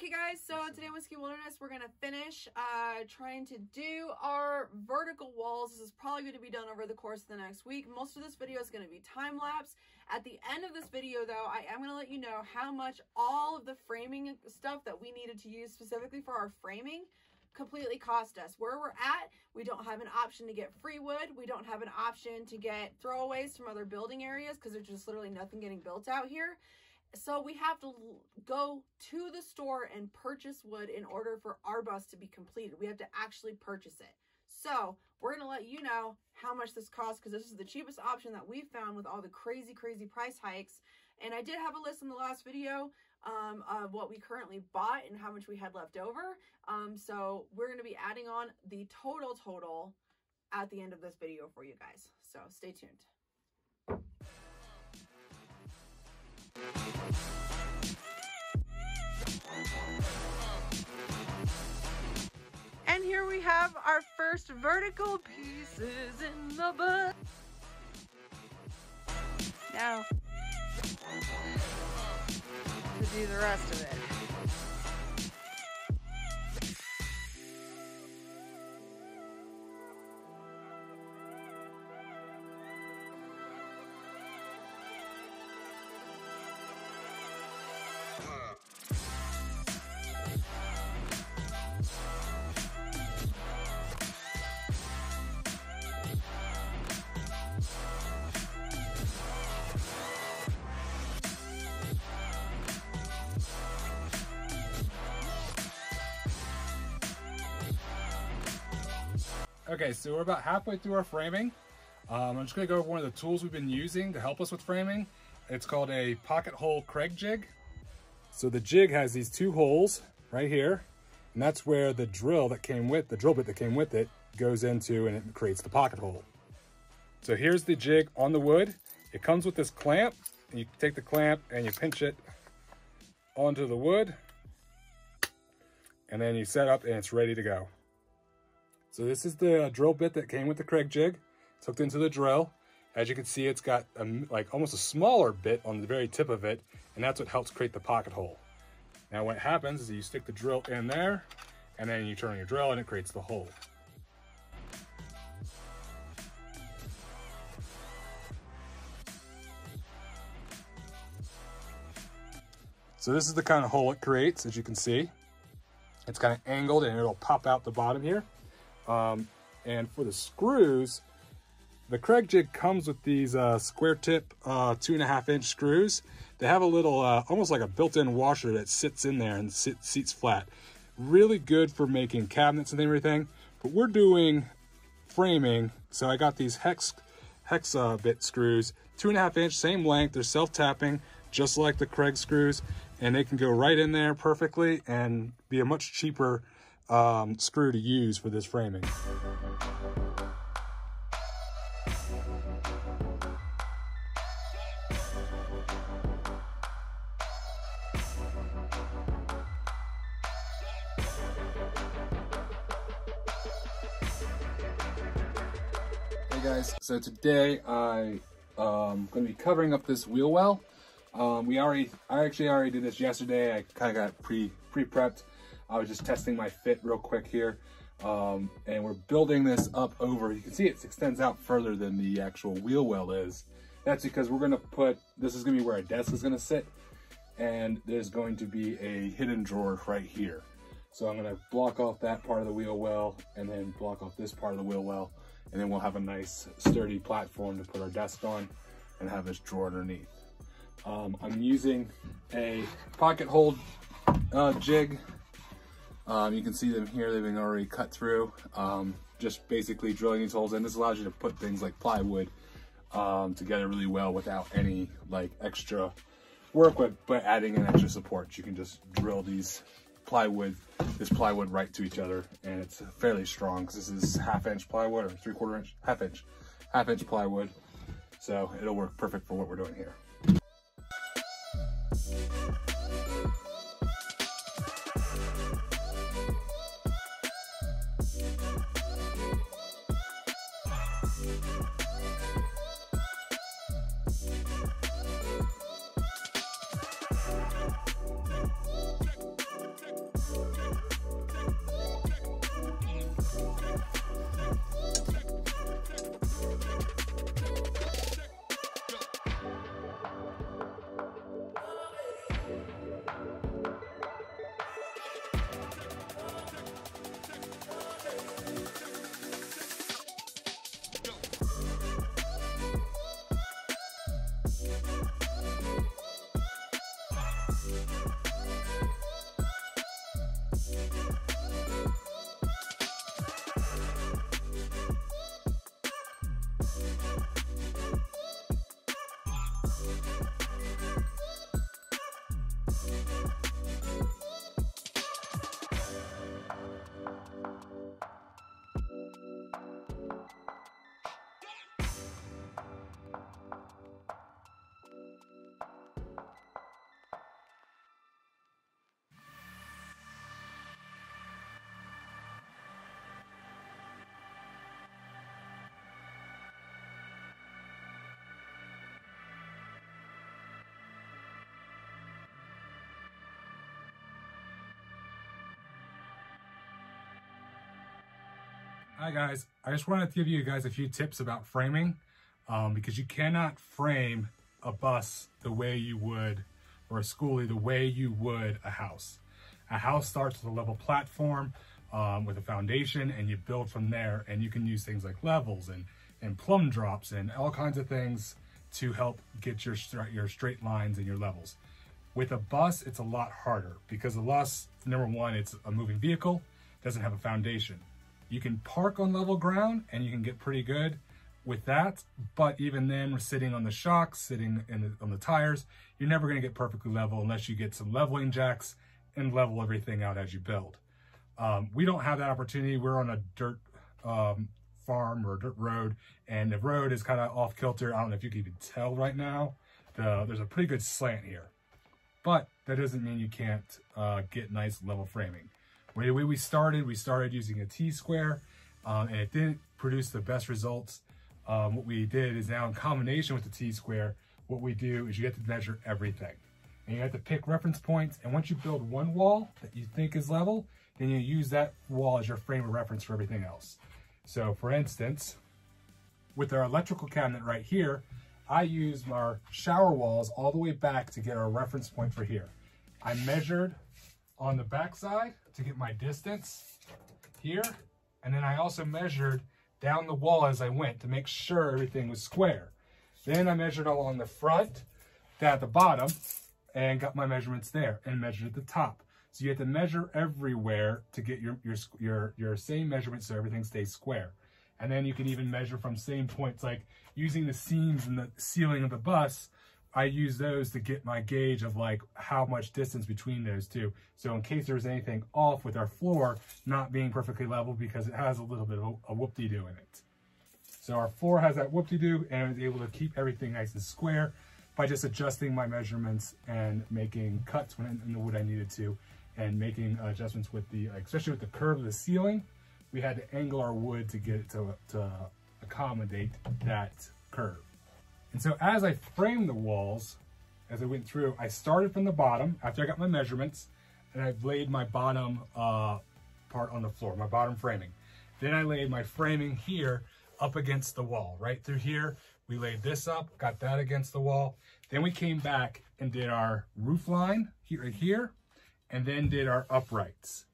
Okay guys, so today on Whiskey Wilderness, we're going to finish trying to do our vertical walls. This is probably going to be done over the course of the next week. Most of this video is going to be time-lapse. At the end of this video though, I am going to let you know how much all of the framing stuff that we needed to use specifically for our framing completely cost us. Where we're at, we don't have an option to get free wood. We don't have an option to get throwaways from other building areas because there's just literally nothing getting built out here. So we have to go to the store and purchase wood in order for our bus to be completed. We have to actually purchase it. So we're going to let you know how much this costs because this is the cheapest option that we found with all the crazy price hikes. And I did have a list in the last video of what we currently bought and how much we had left over. So we're going to be adding on the total at the end of this video for you guys. So stay tuned. And here we have our first vertical pieces in the book. Now, to do the rest of it. Okay, so we're about halfway through our framing. I'm just gonna go over one of the tools we've been using to help us with framing. It's called a pocket hole Craig jig. So the jig has these two holes right here, and that's where the drill bit that came with it goes into, and it creates the pocket hole. So here's the jig on the wood. It comes with this clamp, and you take the clamp and you pinch it onto the wood, and then you set up and it's ready to go. So this is the drill bit that came with the Craig jig. It's hooked into the drill. As you can see, it's got like almost a smaller bit on the very tip of it, and that's what helps create the pocket hole. Now what happens is you stick the drill in there, and then you turn your drill and it creates the hole. So this is the kind of hole it creates, as you can see. It's kind of angled and it'll pop out the bottom here. And for the screws, the Craig jig comes with these square tip 2.5-inch screws. They have a little almost like a built-in washer that sits in there and seats flat. Really good for making cabinets and everything, but we're doing framing, so I got these hex bit screws, 2.5-inch, same length. They're self-tapping just like the Craig screws, and they can go right in there perfectly and be a much cheaper screw to use for this framing. Hey guys, so today I'm going to be covering up this wheel well. I actually already did this yesterday. I kind of got pre-prepped. I was just testing my fit real quick here. And we're building this up over, you can see it extends out further than the actual wheel well is. That's because we're gonna this is gonna be where our desk is gonna sit, and there's going to be a hidden drawer right here. So I'm gonna block off that part of the wheel well, and then block off this part of the wheel well, and then we'll have a nice sturdy platform to put our desk on and have this drawer underneath. I'm using a pocket hole jig. You can see them here, they've been already cut through. Just basically drilling these holes in. This allows you to put things like plywood together really well without any like extra work, but adding in extra support. You can just drill this plywood right to each other, and it's fairly strong because this is 1/2-inch plywood or 3/4 inch, half inch plywood. So it'll work perfect for what we're doing here. Hi guys, I just wanted to give you guys a few tips about framing because you cannot frame a bus the way you would, or a skoolie the way you would a house. A house starts with a level platform with a foundation, and you build from there, and you can use things like levels and plumb drops and all kinds of things to help get your straight lines and your levels. With a bus, it's a lot harder because a bus, number one, it's a moving vehicle, doesn't have a foundation. You can park on level ground and you can get pretty good with that, but even then, we're sitting on the shocks, sitting on the tires, you're never going to get perfectly level unless you get some leveling jacks and level everything out as you build. We don't have that opportunity. We're on a dirt farm or a dirt road, and the road is kind of off kilter. I don't know if you can even tell right now. There's a pretty good slant here, but that doesn't mean you can't get nice level framing. The way we started using a T-square, and it didn't produce the best results. What we did is now, in combination with the T-square, what we do is you have to measure everything. And you have to pick reference points, and once you build one wall that you think is level, then you use that wall as your frame of reference for everything else. So for instance, with our electrical cabinet right here, I used our shower walls all the way back to get our reference point for here. I measured on the back side to get my distance here, and then I also measured down the wall as I went to make sure everything was square. Then I measured along the front, down at the bottom, and got my measurements there, and measured at the top. So you have to measure everywhere to get your same measurements so everything stays square. And then you can even measure from same points, like using the seams in the ceiling of the bus. I use those to get my gauge of like how much distance between those two. So in case there's anything off with our floor not being perfectly level, because it has a little bit of a whoop-de-doo in it. So our floor has that whoop-de-doo, and I was able to keep everything nice and square by just adjusting my measurements and making cuts in the wood I needed to, and making adjustments with the, especially with the curve of the ceiling. We had to angle our wood to get it to accommodate that curve. And so as I framed the walls, as I went through, I started from the bottom after I got my measurements, and I laid my bottom part on the floor, my bottom framing. Then I laid my framing here up against the wall, right through here. We laid this up, got that against the wall. Then we came back and did our roof line here, right here, and then did our uprights.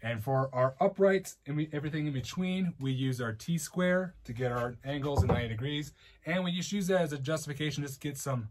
And for our uprights and everything in between, we use our T-square to get our angles at 90 degrees. And we just use that as a justification, just to get some,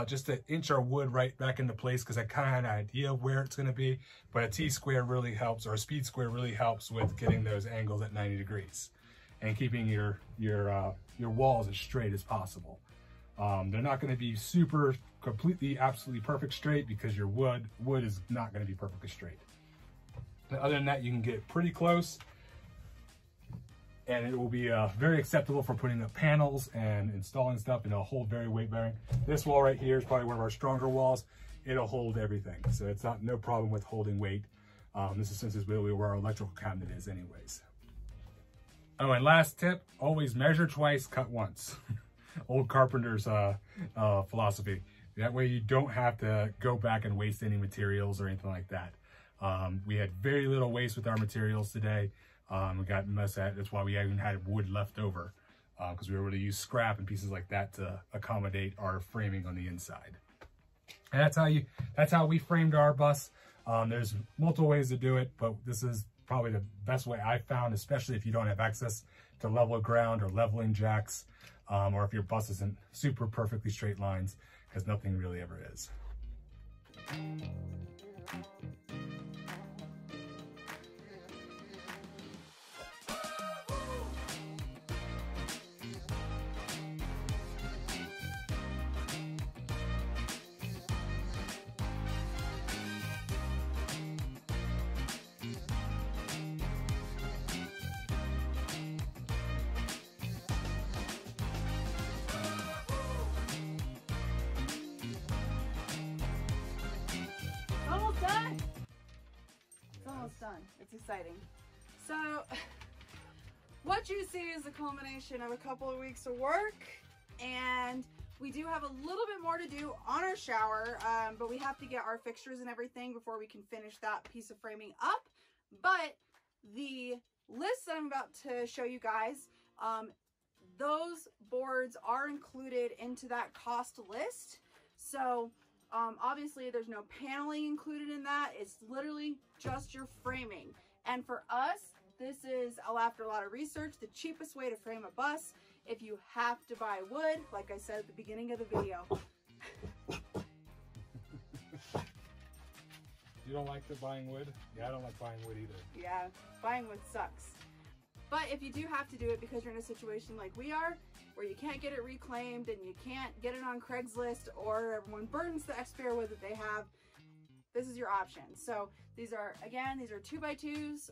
just to inch our wood right back into place, because I kind of had an idea of where it's going to be. But a T-square really helps, or a speed square really helps with getting those angles at 90 degrees and keeping your walls as straight as possible. They're not going to be super, completely, absolutely perfect straight, because your wood is not going to be perfectly straight. Other than that, you can get pretty close, and it will be very acceptable for putting up panels and installing stuff, and it'll hold very weight bearing. This wall right here is probably one of our stronger walls. It'll hold everything, so it's no problem with holding weight. This is, since it's really where our electrical cabinet is anyways. Oh, and last tip, always measure twice, cut once. Old carpenter's philosophy. That way you don't have to go back and waste any materials or anything like that. We had very little waste with our materials today. We got most of that. That's why we even had wood left over, because we were able to use scrap and pieces like that to accommodate our framing on the inside. And that's how we framed our bus. There's multiple ways to do it, but this is probably the best way I found, especially if you don't have access to level ground or leveling jacks, or if your bus isn't super perfectly straight lines, because nothing really ever is. Done. It's exciting. So what you see is a culmination of a couple of weeks of work, and we do have a little bit more to do on our shower, but we have to get our fixtures and everything before we can finish that piece of framing up. But the list that I'm about to show you guys, those boards are included into that cost list. So obviously there's no paneling included in that. It's literally just your framing. And for us, this is, after a lot of research, the cheapest way to frame a bus. If you have to buy wood, like I said at the beginning of the video. You don't like buying wood? Yeah, I don't like buying wood either. Yeah, buying wood sucks. But if you do have to do it because you're in a situation like we are, where you can't get it reclaimed and you can't get it on Craigslist, or everyone burns the extra wood that they have, this is your option. So these are, again, these are 2x2s.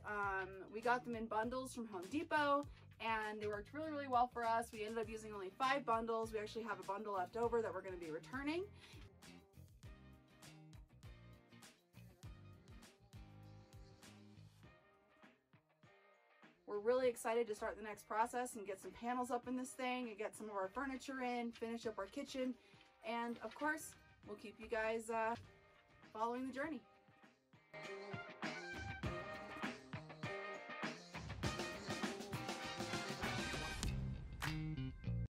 We got them in bundles from Home Depot and they worked really, really well for us. We ended up using only 5 bundles. We actually have a bundle left over that we're going to be returning. We're really excited to start the next process and get some panels up in this thing and get some of our furniture in, finish up our kitchen, and of course, we'll keep you guys following the journey.